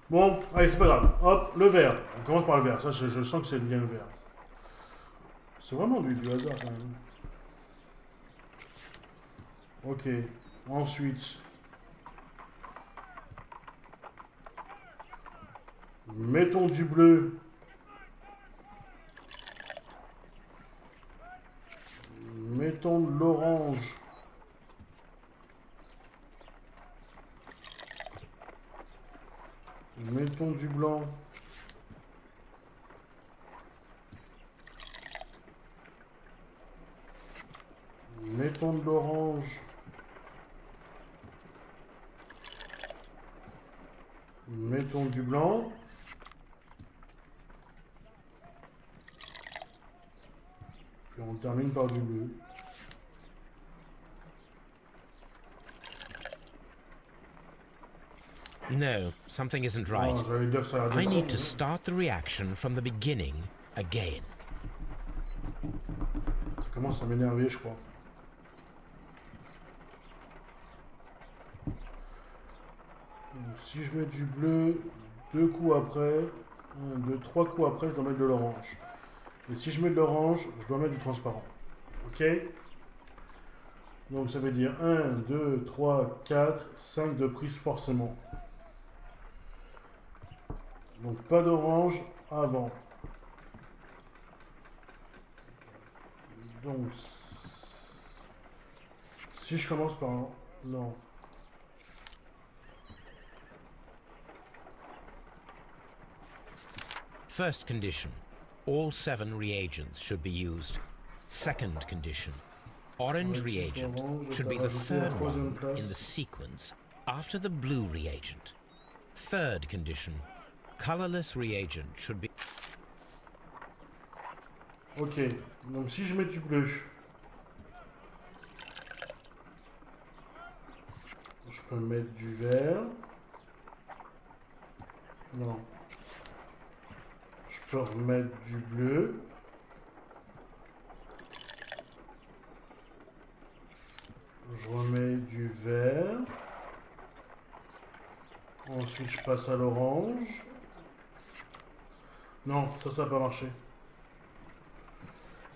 Bon, allez, c'est pas grave. Hop, le vert. On commence par le vert. Ça, je sens que c'est bien le vert. C'est vraiment du hasard quand même. Ok. Ensuite. Mettons du bleu. Mettons de l'orange. Mettons du blanc. Mettons de l'orange. Mettons du blanc. Puis on termine par du bleu. No, something isn't right. Oh, I need to start the reaction from the beginning again. Ça commence à m'énerver, je crois. Donc, si je mets du bleu, 2 coups après, 3 coups après, je dois mettre de l'orange. Et si je mets de l'orange, je dois mettre du transparent. Ok? Donc ça veut dire 1, 2, 3, 4, 5 de prise forcément. Donc pas d'orange avant. Donc si je commence par un... Non. First condition. All 7 reagents should be used. Second condition. Orange reagent should be the third one in the sequence after the blue reagent. Third condition. Colorless reagent should be... Ok, donc si je mets du bleu, je peux mettre du vert. Non. Je peux remettre du bleu. Je remets du vert. Ensuite, je passe à l'orange. Non, ça n'a pas marché.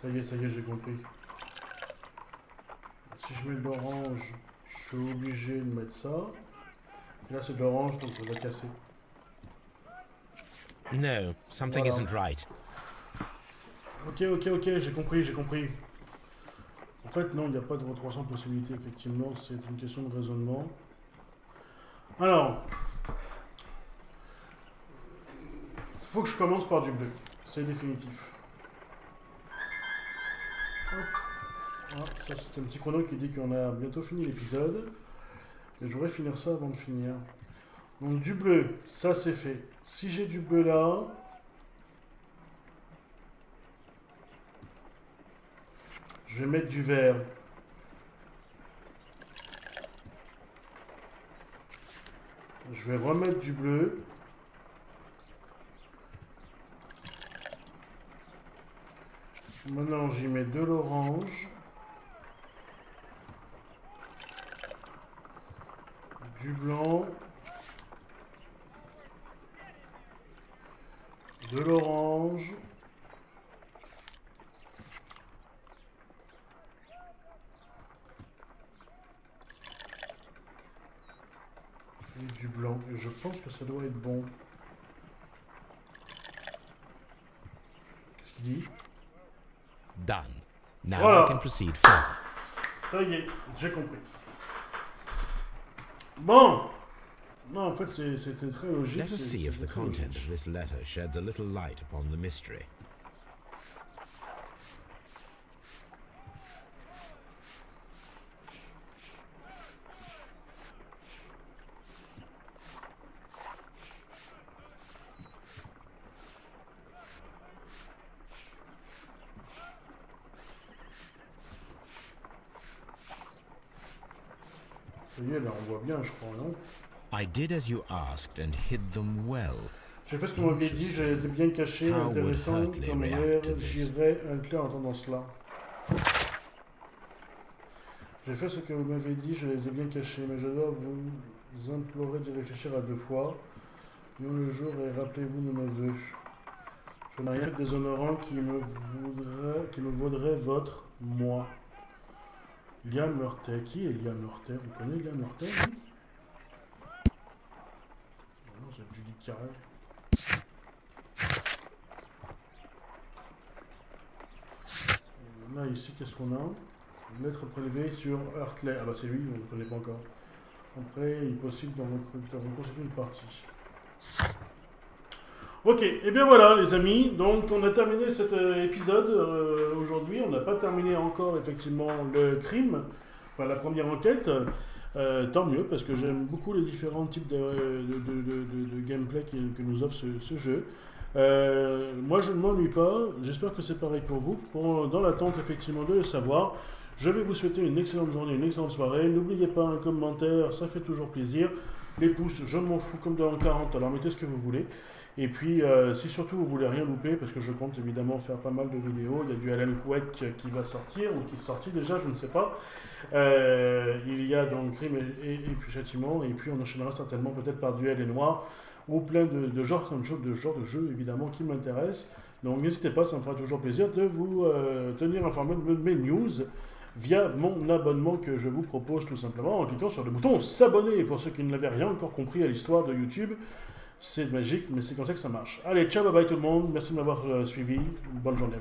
Ça y est, j'ai compris. Si je mets de l'orange, je suis obligé de mettre ça. Et là, c'est de l'orange, donc ça va casser. No, something isn't right. Ok, j'ai compris. En fait, non, il n'y a pas de 300 possibilités, effectivement, c'est une question de raisonnement. Alors, faut que je commence par du bleu. C'est définitif. Hop. Ah, ça c'est un petit chrono qui dit qu'on a bientôt fini l'épisode. Et je voudrais finir ça avant de finir. Donc du bleu, ça c'est fait. Si j'ai du bleu là... Je vais mettre du vert. Je vais remettre du bleu. Maintenant, j'y mets de l'orange. Du blanc. De l'orange. Et du blanc. Et je pense que ça doit être bon. Qu'est-ce qu'il dit? Done. Now Voilà. I can proceed further. Ça y est, j'ai compris. Bon. Non, en fait, c'était très logique. Let us see if the très content logique. of this letter sheds a little light upon the mystery. Ça y est, là, on voit bien, je crois, non? I did as you asked and hid them well. J'ai fait ce que vous m'aviez dit, je les ai bien cachés, How intéressant, would Hartley comme react l'air, to this? j'irai inclure en entendant cela. J'ai fait ce que vous m'avez dit, je les ai bien cachés, mais je dois vous implorer d'y réfléchir à 2 fois. Nous le jour et rappelez-vous de nos vœux. Je n'ai rien fait de déshonorant qui me vaudrait votre moi. Liam Murter. Qui est Liam Murter? On connaît Liam Murter, lui? Non, c'est Judy Carrel. Là, ici, qu'est-ce qu'on a? Lettre prélevée sur Hartley. Ah bah c'est lui, on ne le connaît pas encore. Après, il est possible d'en reconstituer une partie. Ok, et bien voilà les amis, donc on a terminé cet épisode aujourd'hui. On n'a pas terminé encore effectivement le crime, enfin la première enquête. Tant mieux, parce que j'aime beaucoup les différents types de gameplay que nous offre ce jeu. Moi je ne m'ennuie pas, j'espère que c'est pareil pour vous. Dans l'attente effectivement de le savoir, je vais vous souhaiter une excellente journée, une excellente soirée. N'oubliez pas un commentaire, ça fait toujours plaisir. Les pouces, je m'en fous comme dans le 40, alors mettez ce que vous voulez. Et puis, si surtout vous voulez rien louper, parce que je compte évidemment faire pas mal de vidéos, il y a du Alan Wake qui va sortir, ou qui est sorti déjà, je ne sais pas. Il y a donc crime et puis châtiment, et puis on enchaînera certainement peut-être par duel et noir, ou plein de genres de jeux évidemment qui m'intéressent. Donc n'hésitez pas, ça me fera toujours plaisir de vous tenir informé de mes news via mon abonnement que je vous propose tout simplement en cliquant sur le bouton s'abonner. Pour ceux qui ne l'avaient rien encore compris à l'histoire de YouTube, c'est magique, mais c'est comme ça que ça marche. Allez, ciao, bye bye tout le monde, merci de m'avoir suivi, bonne journée.